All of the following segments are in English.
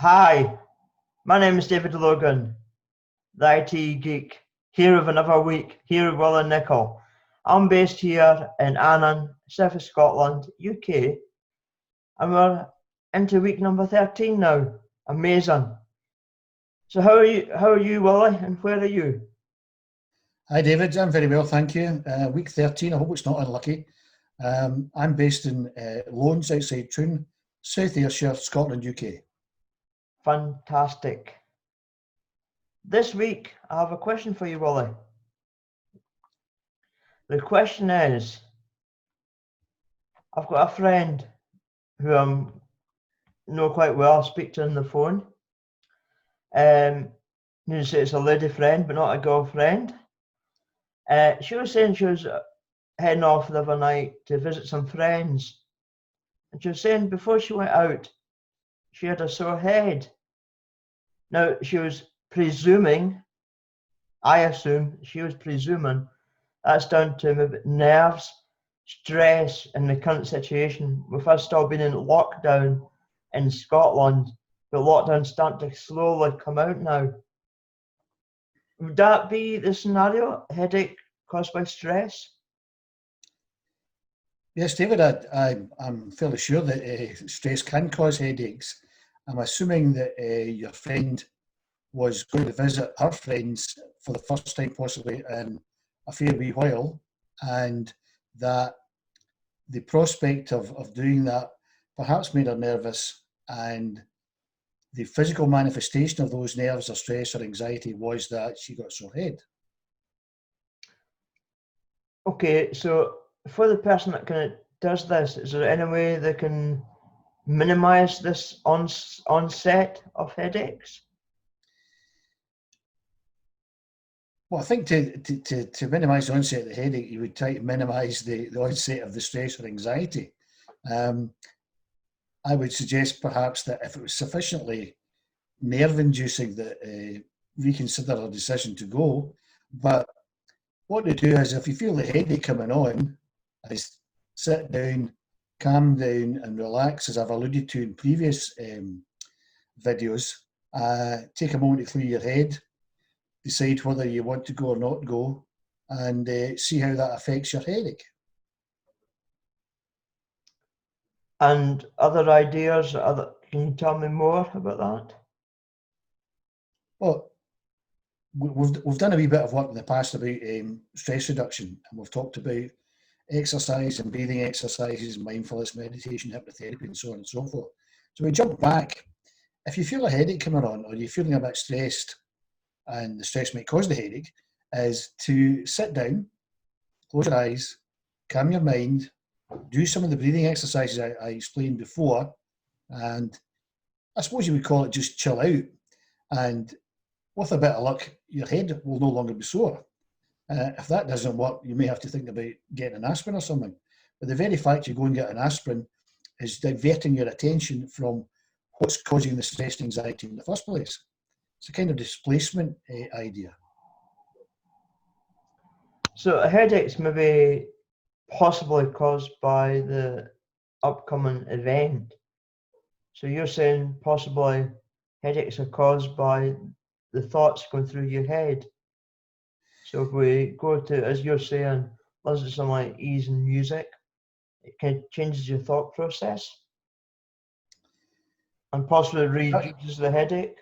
Hi, my name is David Logan, the IT Geek, here with another week, here with Will and Nickel. I'm based here in Annan, south of Scotland, UK, and we're into week number 13 now. Amazing. So how are you, Willie, and where are you? Hi David, I'm very well, thank you. Week 13, I hope it's not unlucky. I'm based in Loans outside Troon, South Ayrshire, Scotland, UK. Fantastic. This week, I have a question for you, Willie. The question is, I've got a friend who I know quite well, I speak to on the phone. You know, say it's a lady friend, but not a girlfriend. She was saying she was heading off the other night to visit some friends. And she was saying before she went out, she had a sore head. Now, she was presuming, I assume, she was presuming that's down to maybe nerves, stress, and the current situation with us still being in lockdown in Scotland, but lockdown's starting to slowly come out now. Would that be the scenario? A headache caused by stress? Yes, David, I'm fairly sure that stress can cause headaches. I'm assuming that your friend was going to visit her friends for the first time possibly in a fair wee while, and that the prospect of doing that perhaps made her nervous, and the physical manifestation of those nerves or stress or anxiety was that she got a sore head. Okay, so for the person that kind of does this, is there any way they can minimize this onset of headaches? Well, I think to minimise the onset of the headache, you would try to minimise the onset of the stress or anxiety. I would suggest perhaps that if it was sufficiently nerve-inducing, that reconsider a decision to go. But what to do is, if you feel the headache coming on, is sit down, calm down, and relax, as I've alluded to in previous videos. Take a moment to clear your head, decide whether you want to go or not go, and see how that affects your headache. And other ideas, can you tell me more about that? Well, we've done a wee bit of work in the past about stress reduction, and we've talked about exercise and breathing exercises, mindfulness, meditation, hypnotherapy, and so on and so forth. So we jump back. If you feel a headache coming on, or you're feeling a bit stressed, and the stress might cause the headache, is to sit down, close your eyes, calm your mind, do some of the breathing exercises I explained before, and I suppose you would call it just chill out. And with a bit of luck, your head will no longer be sore. If that doesn't work, you may have to think about getting an aspirin or something. But the very fact you go and get an aspirin is diverting your attention from what's causing the stress and anxiety in the first place. It's a kind of displacement idea. So a headache's maybe possibly caused by the upcoming event. So you're saying possibly headaches are caused by the thoughts going through your head. So if we go to, as you're saying, listen to some like easing music, it kind of changes your thought process and possibly reduces the headache.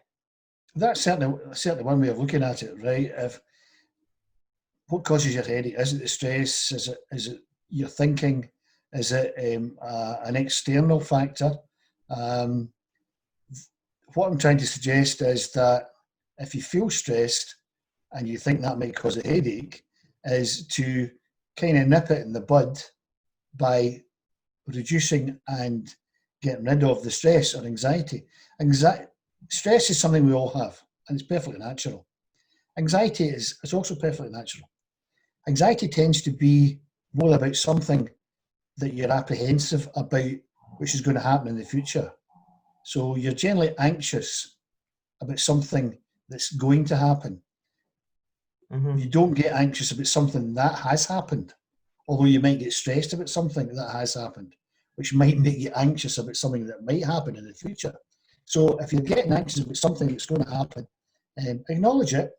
That's certainly one way of looking at it, right? If what causes your headache, is it the stress? Is it your thinking? Is it an external factor? What I'm trying to suggest is that if you feel stressed and you think that might cause a headache, is to kind of nip it in the bud by reducing and getting rid of the stress or anxiety. Stress is something we all have, and it's perfectly natural. Anxiety is also perfectly natural. Anxiety tends to be more about something that you're apprehensive about, which is going to happen in the future. So you're generally anxious about something that's going to happen. Mm-hmm. You don't get anxious about something that has happened, although you might get stressed about something that has happened, which might make you anxious about something that might happen in the future. So if you're getting anxious about something that's going to happen, acknowledge it.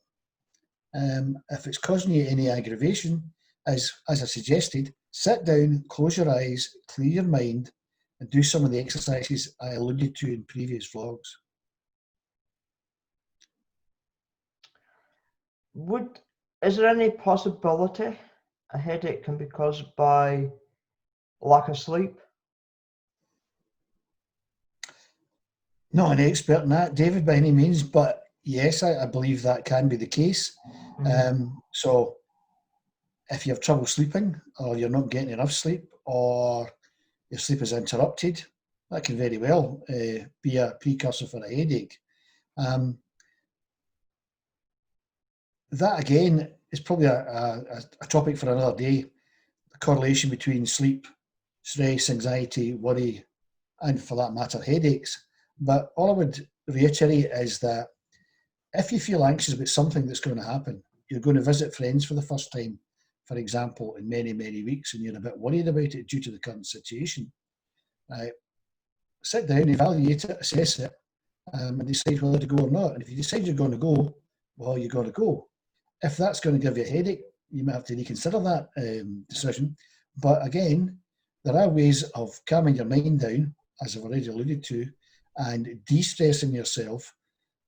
If it's causing you any aggravation, as I suggested, sit down, close your eyes, clear your mind, and do some of the exercises I alluded to in previous vlogs. Is there any possibility a headache can be caused by lack of sleep? Not an expert in that, David, by any means, but yes, I believe that can be the case. So if you have trouble sleeping, or you're not getting enough sleep, or your sleep is interrupted, that can very well be a precursor for a headache. That again is probably a topic for another day. The correlation between sleep, stress, anxiety, worry, and for that matter, headaches. But all I would reiterate is that if you feel anxious about something that's going to happen, you're going to visit friends for the first time, for example, in many, many weeks, and you're a bit worried about it due to the current situation. Sit down, evaluate it, assess it, and decide whether to go or not. And if you decide you're going to go, well, you're going to go. If that's going to give you a headache, you might have to reconsider that decision. But again, there are ways of calming your mind down, as I've already alluded to, and de-stressing yourself.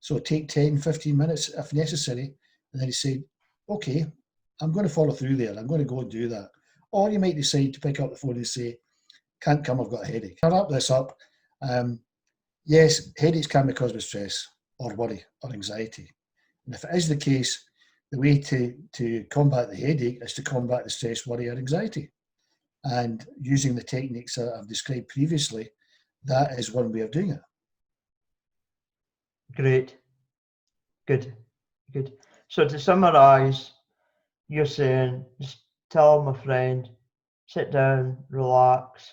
So take 10, 15 minutes if necessary, and then you say, okay, I'm going to follow through there. I'm going to go and do that. Or you might decide to pick up the phone and say, can't come, I've got a headache. I'll wrap this up. Yes, headaches can be caused by stress or worry or anxiety. And if it is the case, the way to combat the headache is to combat the stress, worry or anxiety. And using the techniques that I've described previously, that is one way of doing it. Great. Good. So to summarize, you're saying just tell my friend, sit down, relax,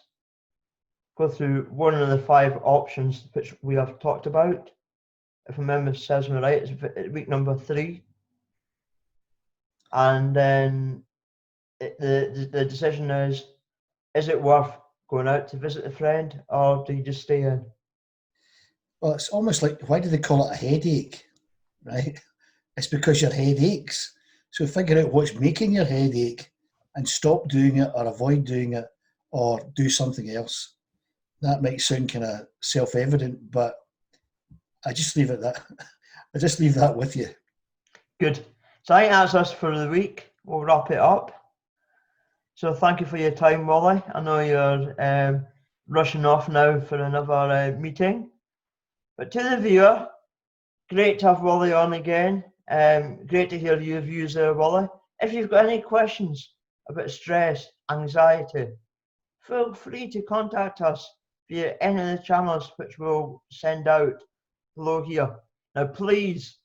go through one of the 5 options which we have talked about. If my memory serves me right, it's week number 3. And then the decision is it worth going out to visit a friend, or do you just stay in? Well, it's almost like, why do they call it a headache, right? It's because your head aches. So figure out what's making your head ache and stop doing it or avoid doing it or do something else. That might sound kind of self-evident, but I just leave it that. I just leave that with you. Good. So I think that's us for the week. We'll wrap it up. So thank you for your time, Wally. I know you're rushing off now for another meeting. But to the viewer, great to have Wally on again. Great to hear your views there, Wally. If you've got any questions about stress, anxiety, feel free to contact us via any of the channels which we'll send out below here. Now, please,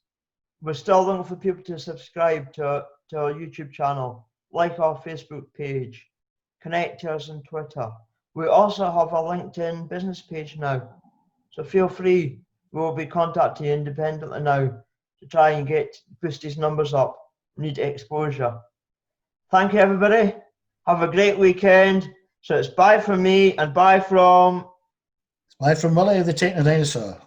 we're still looking for people to subscribe to our YouTube channel, like our Facebook page, connect to us on Twitter. We also have a LinkedIn business page now, so feel free. We will be contacting you independently now to try and boost these numbers up. We need exposure. Thank you, everybody. Have a great weekend. So it's bye from me and bye from Bye from Willie of the Techno Dinosaur.